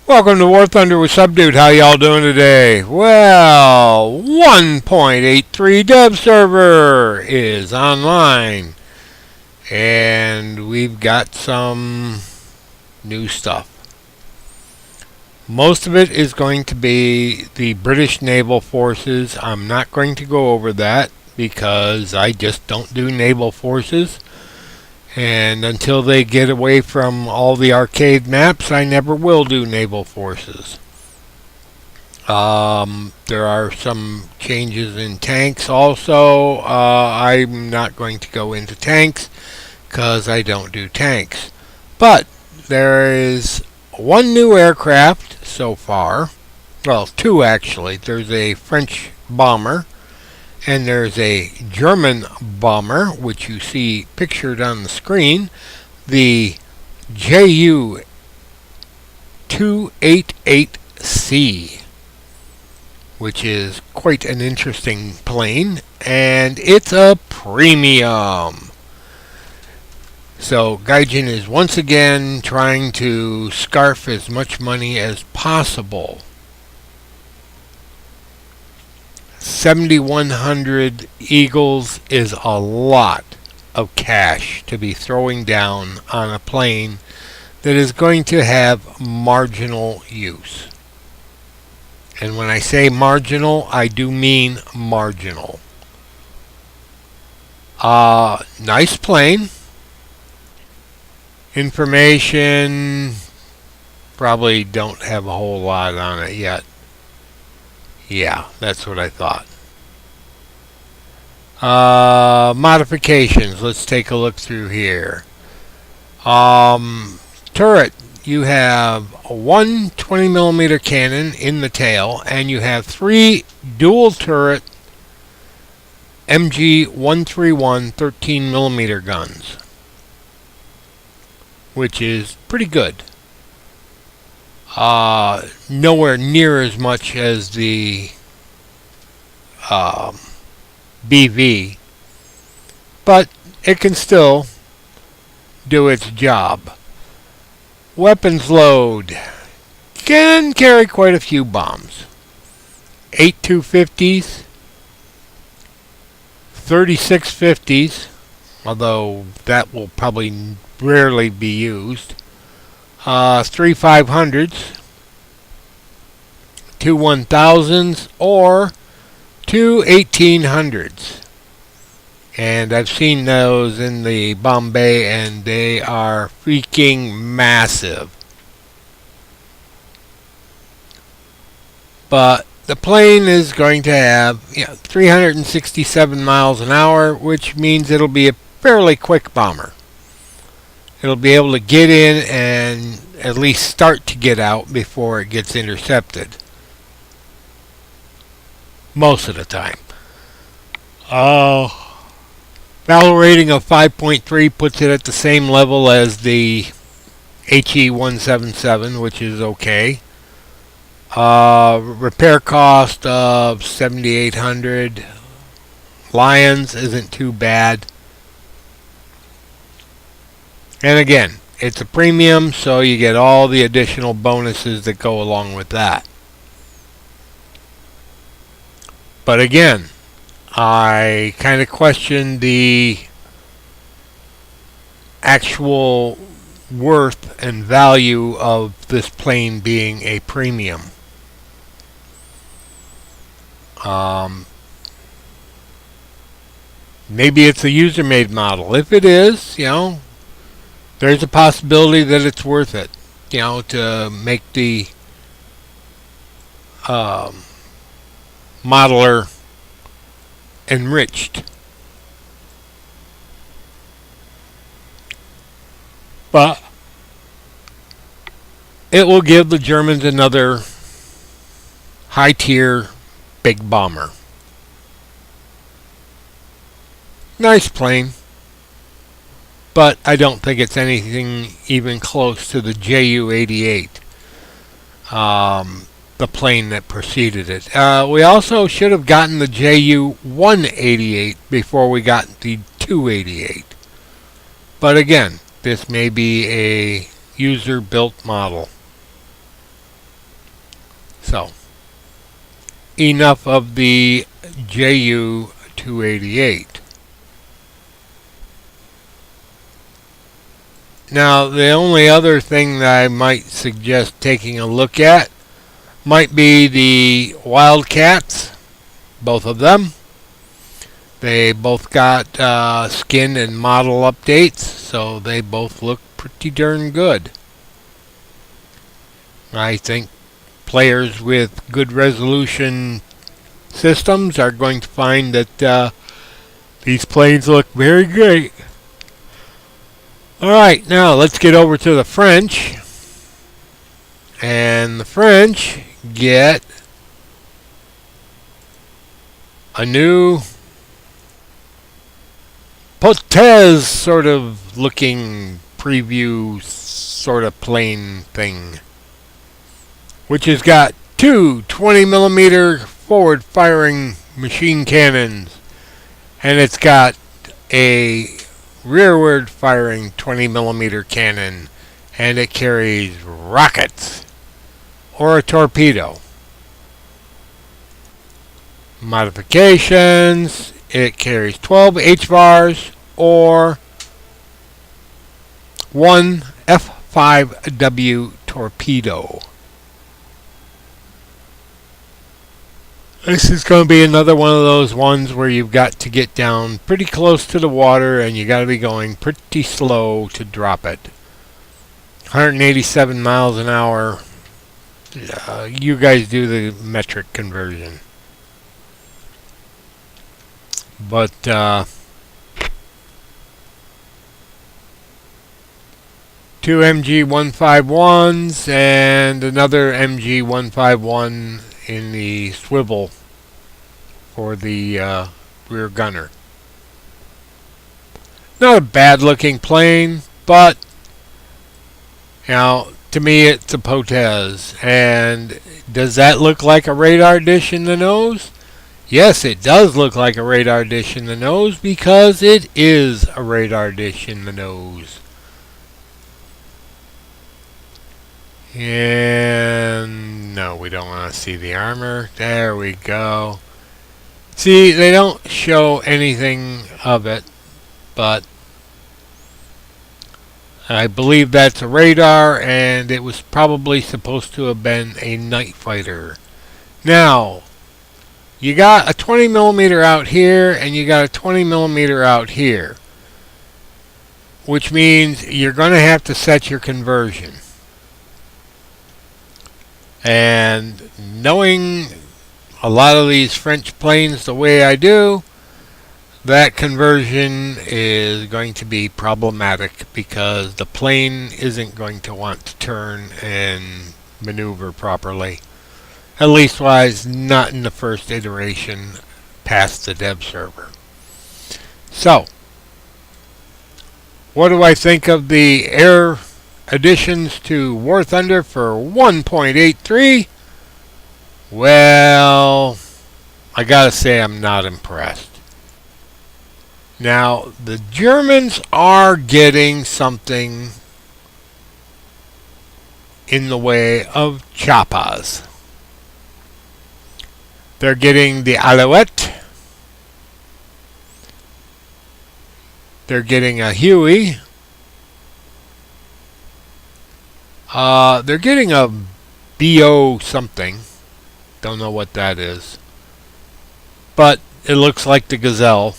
Welcome to War Thunder with Subdude. How y'all doing today? Well, 1.83 dev server is online, and we've got some new stuff. Most of it is going to be the British naval forces. I'm not going to go over that because I just don't do naval forces. And until they get away from all the arcade maps, I never will do naval forces. There are some changes in tanks also. I'm not going to go into tanks because I don't do tanks. But there is one new aircraft so far. Well, two actually. There's a French bomber. And there's a German bomber, which you see pictured on the screen, the Ju-288C, which is quite an interesting plane, and it's a premium. So Gaijin is once again trying to scarf as much money as possible. 7,100 Eagles is a lot of cash to be throwing down on a plane that is going to have marginal use. And when I say marginal, I do mean marginal. Nice plane. Information, probably don't have a whole lot on it yet. Yeah, that's what I thought. Modifications. Let's take a look through here. Turret. You have one 20mm cannon in the tail, and you have three dual turret MG131 13mm guns, which is pretty good. Nowhere near as much as the BV, but it can still do its job. Weapons load can carry quite a few bombs. 8 250s, 36 50s, although that will probably rarely be used. 3 500s, 2 1000s, or 2 1800s. And I've seen those in the Bombay, and they are freaking massive. But the plane is going to have 367 miles an hour, which means it'll be a fairly quick bomber. It'll be able to get in and at least start to get out before it gets intercepted. Most of the time. Battle rating of 5.3 puts it at the same level as the HE-177, which is okay. Repair cost of 7,800. Lions isn't too bad. And again, it's a premium, so you get all the additional bonuses that go along with that. But again, I kind of question the actual worth and value of this plane being a premium. Maybe it's a user-made model. If it is, there's a possibility that it's worth it, to make the modeler enriched. But it will give the Germans another high-tier big bomber. Nice plane. But I don't think it's anything even close to the Ju-88, the plane that preceded it. We also should have gotten the Ju-188 before we got the 288. But again, this may be a user-built model. So, enough of the Ju-288. Now, the only other thing that I might suggest taking a look at might be the Wildcats, both of them. They both got skin and model updates, so they both look pretty darn good. I think players with good resolution systems are going to find that these planes look very great. Alright, now let's get over to the French. And the French get a new Potez sort of looking preview sort of plane thing, which has got two 20mm forward firing machine cannons, and it's got a rearward firing 20mm cannon, and it carries rockets or a torpedo. Modifications: it carries 12 HVARs or one F5W torpedo. This is going to be another one of those ones where you've got to get down pretty close to the water and you got to be going pretty slow to drop it. 187 miles an hour. You guys do the metric conversion. But two MG151s and another MG151 in the swivel for the rear gunner. Not a bad looking plane, but to me it's a Potez. And does that look like a radar dish in the nose? Yes, it does look like a radar dish in the nose because it is a radar dish in the nose. And no, we don't want to see the armor. There we go. See, they don't show anything of it, but I believe that's a radar, and it was probably supposed to have been a night fighter. Now, you got a 20mm out here, and you got a 20mm out here, which means you're going to have to set your conversion. And knowing a lot of these French planes the way I do, that conversion is going to be problematic because the plane isn't going to want to turn and maneuver properly. At least wise, not in the first iteration past the dev server. So, what do I think of the air additions to War Thunder for 1.83? Well, I gotta say I'm not impressed. Now, the Germans are getting something in the way of Chappas. They're getting the Alouette. They're getting a Huey. They're getting a BO something. Don't know what that is. But it looks like the Gazelle.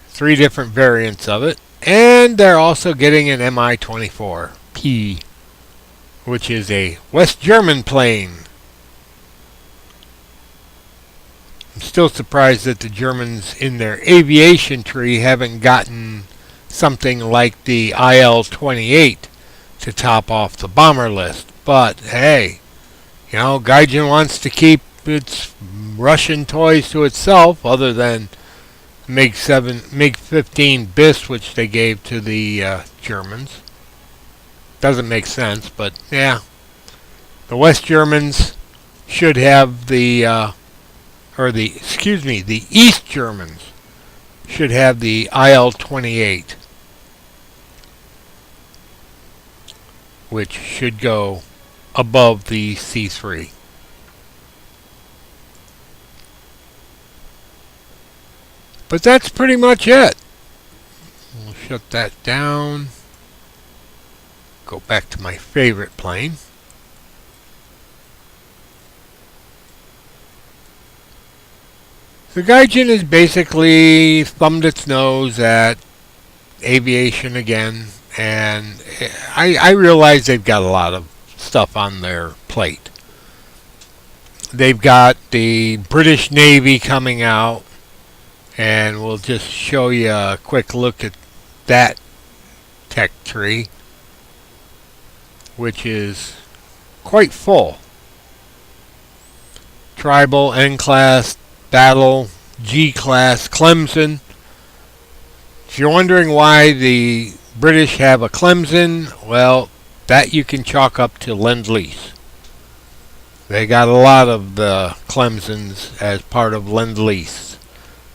3 different variants of it. And they're also getting an Mi-24P, which is a West German plane. I'm still surprised that the Germans in their aviation tree haven't gotten something like the IL-28 to top off the bomber list. But hey, Gaijin wants to keep its Russian toys to itself, other than MiG-15 BIS, which they gave to the Germans. Doesn't make sense, but yeah. The West Germans should have the East Germans should have the IL-28. which should go above the C3. But that's pretty much it. We'll shut that down. Go back to my favorite plane. The Gaijin has basically thumbed its nose at aviation again, and I realize they've got a lot of stuff on their plate. They've got the British Navy coming out, and we'll just show you a quick look at that tech tree, which is quite full. Tribal, N-Class, Battle, G-Class, Clemson. If you're wondering why the British have a Clemson, well, that you can chalk up to Lend-Lease. They got a lot of the Clemsons as part of Lend-Lease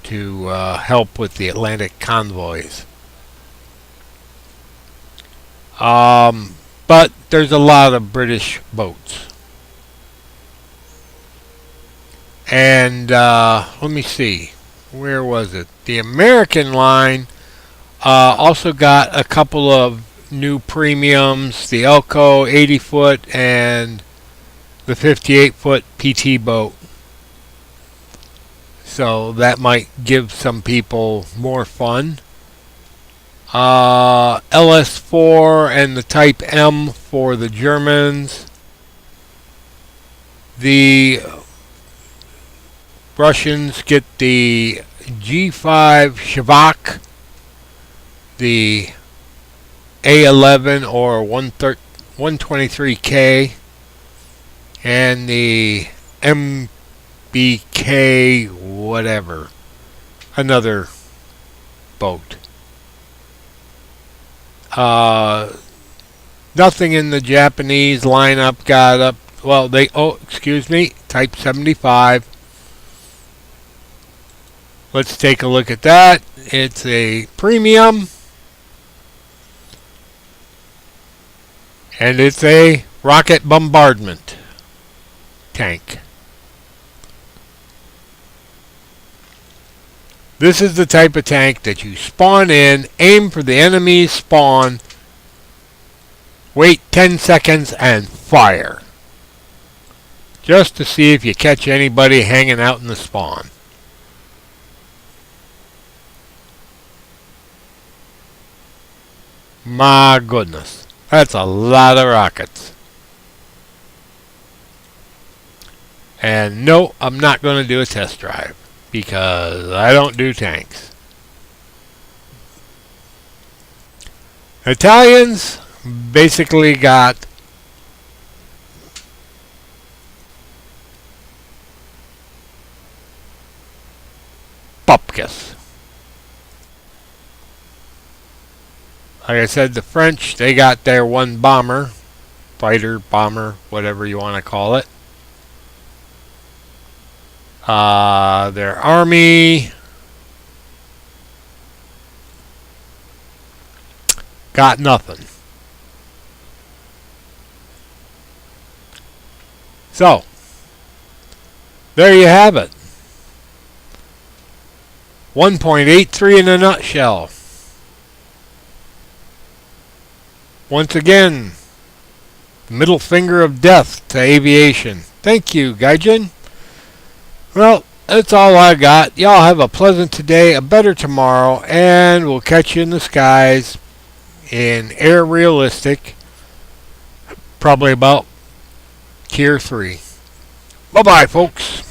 to help with the Atlantic convoys. But there's a lot of British boats. And let me see, where was it? The American line also got a couple of new premiums, the Elco 80-foot and the 58-foot PT boat. So that might give some people more fun. LS4 and the Type M for the Germans. The Russians get the G5 Shevak, the A11 or 123K, and the MBK whatever, another boat. Nothing in the Japanese lineup got up. Well, Type 75. Let's take a look at that. It's a premium. And it's a rocket bombardment tank. This is the type of tank that you spawn in, aim for the enemy's spawn, wait 10 seconds, and fire. Just to see if you catch anybody hanging out in the spawn. My goodness, that's a lot of rockets. And no, I'm not going to do a test drive because I don't do tanks. Italians basically got Pupkes. Like I said, the French, they got their one bomber, fighter, bomber, whatever you want to call it. Their army got nothing. So, there you have it. 1.83 in a nutshell. Once again, middle finger of death to aviation. Thank you, Gaijin. Well, that's all I got. Y'all have a pleasant today, a better tomorrow, and we'll catch you in the skies in Air Realistic, probably about Tier 3. Bye-bye, folks.